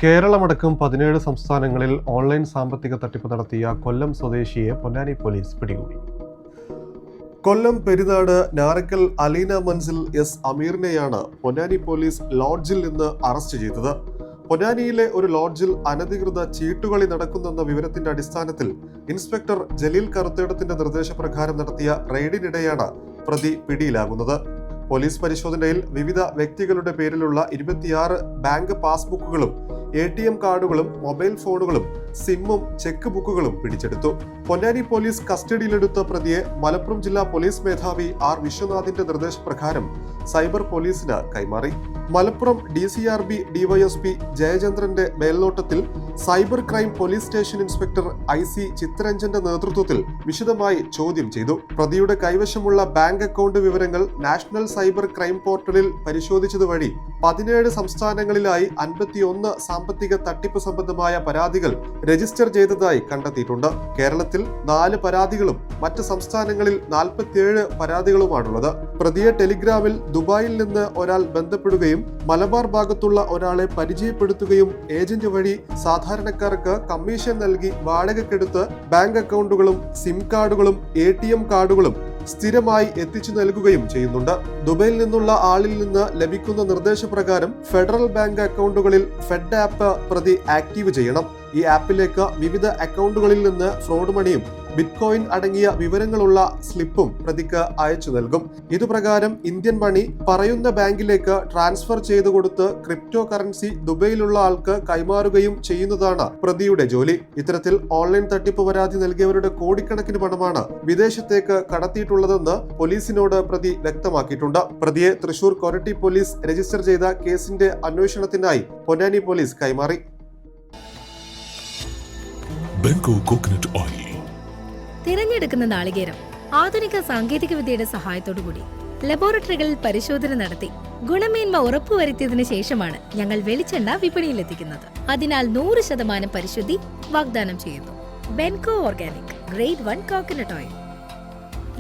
കേരളമടക്കം 17 സംസ്ഥാനങ്ങളിൽ ഓൺലൈൻ സാമ്പത്തിക തട്ടിപ്പ് നടത്തിയ കൊല്ലം സ്വദേശിയെ പൊന്നാനി പോലീസ് പിടികൂടി. കൊല്ലം പെരിനാട് ഞാറക്കൽ അലീന മൻസിൽ എസ് അമീറിനെയാണ് പൊന്നാനി പോലീസ് ലോഡ്ജിൽ നിന്ന് അറസ്റ്റ് ചെയ്തത്. പൊന്നാനിയിലെ ഒരു ലോഡ്ജിൽ അനധികൃത ചീട്ടുകളി നടക്കുന്നെന്ന വിവരത്തിന്റെ അടിസ്ഥാനത്തിൽ ഇൻസ്പെക്ടർ ജലീൽ കറുത്തേടത്തിന്റെ നിർദ്ദേശപ്രകാരം നടത്തിയ റെയ്ഡിനിടെയാണ് പ്രതി പിടിയിലാകുന്നത്. പോലീസ് പരിശോധനയിൽ വിവിധ വ്യക്തികളുടെ പേരിലുള്ള 26 ബാങ്ക് പാസ്ബുക്കുകളും ATM കാർഡുകളും മൊബൈൽ ഫോണുകളും സിമ്മും ചെക്ക് ബുക്കുകളും പിടിച്ചെടുത്തു. പൊന്നാനി പോലീസ് കസ്റ്റഡിയിലെടുത്ത പ്രതിയെ മലപ്പുറം ജില്ലാ പോലീസ് മേധാവി R വിശ്വനാഥിന്റെ നിർദ്ദേശപ്രകാരം സൈബർ പോലീസിന് കൈമാറി. മലപ്പുറം DCRB DYSP ജയചന്ദ്രന്റെ മേൽനോട്ടത്തിൽ cyber crime police station inspector IC ചിത്തരഞ്ജന്റെ നേതൃത്വത്തിൽ വിശദമായി ചോദ്യം ചെയ്തു. പ്രതിയുടെ കൈവശമുള്ള ബാങ്ക് അക്കൗണ്ട് വിവരങ്ങൾ നാഷണൽ സൈബർ ക്രൈം പോർട്ടലിൽ പരിശോധിച്ചതുവഴി 17 സംസ്ഥാനങ്ങളിലായി 51 സാമ്പത്തിക തട്ടിപ്പ് സംബന്ധമായ പരാതികൾ രജിസ്റ്റർ ചെയ്തതായി കണ്ടെത്തിയിട്ടുണ്ട്. കേരളത്തിൽ 4 പരാതികളും മറ്റ് സംസ്ഥാനങ്ങളിൽ 47 പരാതികളുമാണുള്ളത്. പ്രതിയെ ടെലിഗ്രാമിൽ ദുബായിൽ നിന്ന് ഒരാൾ ബന്ധപ്പെടുകയും മലബാർ ഭാഗത്തുള്ള ഒരാളെ പരിചയപ്പെടുത്തുകയും ഏജന്റ് വഴി സാധാരണക്കാർക്ക് കമ്മീഷൻ നൽകി വാടകയ്ക്കെടുത്ത് ബാങ്ക് അക്കൗണ്ടുകളും സിം കാർഡുകളും ATM കാർഡുകളും സ്ഥിരമായി എത്തിച്ചു നൽകുകയും ചെയ്യുന്നുണ്ട്. ദുബൈയിൽ നിന്നുള്ള ആളിൽ നിന്ന് ലഭിക്കുന്ന നിർദ്ദേശപ്രകാരം ഫെഡറൽ ബാങ്ക് അക്കൗണ്ടുകളിൽ ഫെഡ് ആപ്പ് പ്രതി ആക്റ്റീവ് ചെയ്യണം. ഈ ആപ്പിലേക്ക് വിവിധ അക്കൗണ്ടുകളിൽ നിന്ന് ഫ്രോഡ് മണിയും ബിറ്റ്കോയിൻ അടങ്ങിയ വിവരങ്ങളുള്ള സ്ലിപ്പും പ്രതിക്ക് അയച്ചു നൽകും. ഇതുപ്രകാരം ഇന്ത്യൻ മണി പറയുന്ന ബാങ്കിലേക്ക് ട്രാൻസ്ഫർ ചെയ്തു കൊടുത്ത് ക്രിപ്റ്റോ കറൻസി ദുബൈയിലുള്ള ആൾക്ക് കൈമാറുകയും ചെയ്യുന്നതാണ് പ്രതിയുടെ ജോലി. ഇത്തരത്തിൽ ഓൺലൈൻ തട്ടിപ്പ് പരാതി നൽകിയവരുടെ കോടിക്കണക്കിന് പണമാണ് വിദേശത്തേക്ക് കടത്തിയിട്ടുള്ളതെന്ന് പോലീസിനോട് പ്രതി വ്യക്തമാക്കിയിട്ടുണ്ട്. പ്രതിയെ തൃശൂർ കൊരട്ടി പോലീസ് രജിസ്റ്റർ ചെയ്ത കേസിന്റെ അന്വേഷണത്തിനായി പൊന്നാനി പോലീസ് കൈമാറി. ബെൻകോ കോക്കനട്ട് ഓയിൽ തിരഞ്ഞെടുക്കുന്ന നാളികേരം ആധുനിക സാങ്കേതിക വിദ്യയുടെ സഹായത്തോടുകൂടി ലബോറട്ടറികളിൽ പരിശോധന നടത്തി ഗുണമേന്മ ഉറപ്പുവരുത്തിയതിനു ശേഷമാണ് ഞങ്ങൾ വെളിച്ചെണ്ണ വിപണിയിലെത്തിക്കുന്നത്. അതിനാൽ 100% പരിശുദ്ധി വാഗ്ദാനം ചെയ്യുന്നു. Benco organic grade 1 coconut oil.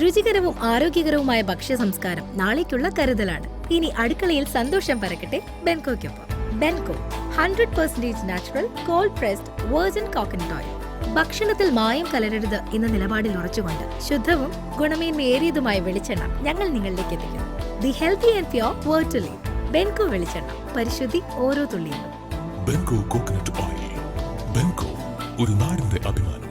രുചികരവും ആരോഗ്യകരവുമായ ഭക്ഷ്യ സംസ്കാരം നാളേക്കുള്ള കരുതലാണ്. ഇനി അടുക്കളയിൽ സന്തോഷം പരക്കട്ടെ ബെൻകോയ്ക്കൊപ്പം. Benco 100% natural cold pressed virgin coconut oil. ഭക്ഷണത്തിൽ മായം കലരരുത് എന്ന നിലപാടിൽ ഉറച്ചുകൊണ്ട് ശുദ്ധവും ഗുണമേന്മയേറിയതുമായ വെളിച്ചെണ്ണ ഞങ്ങൾ നിങ്ങളിലേക്ക് എത്തിക്കുന്നു. The healthy and pure word to live. Benco വെളിച്ചെണ്ണ, പരിശുദ്ധി ഓരോ തുള്ളിയിലും. ബെൻകോ കോക്കനട്ട് ഓയിൽ. ബെൻകോ, ഒരു നാടിന്റെ അഭിമാനം.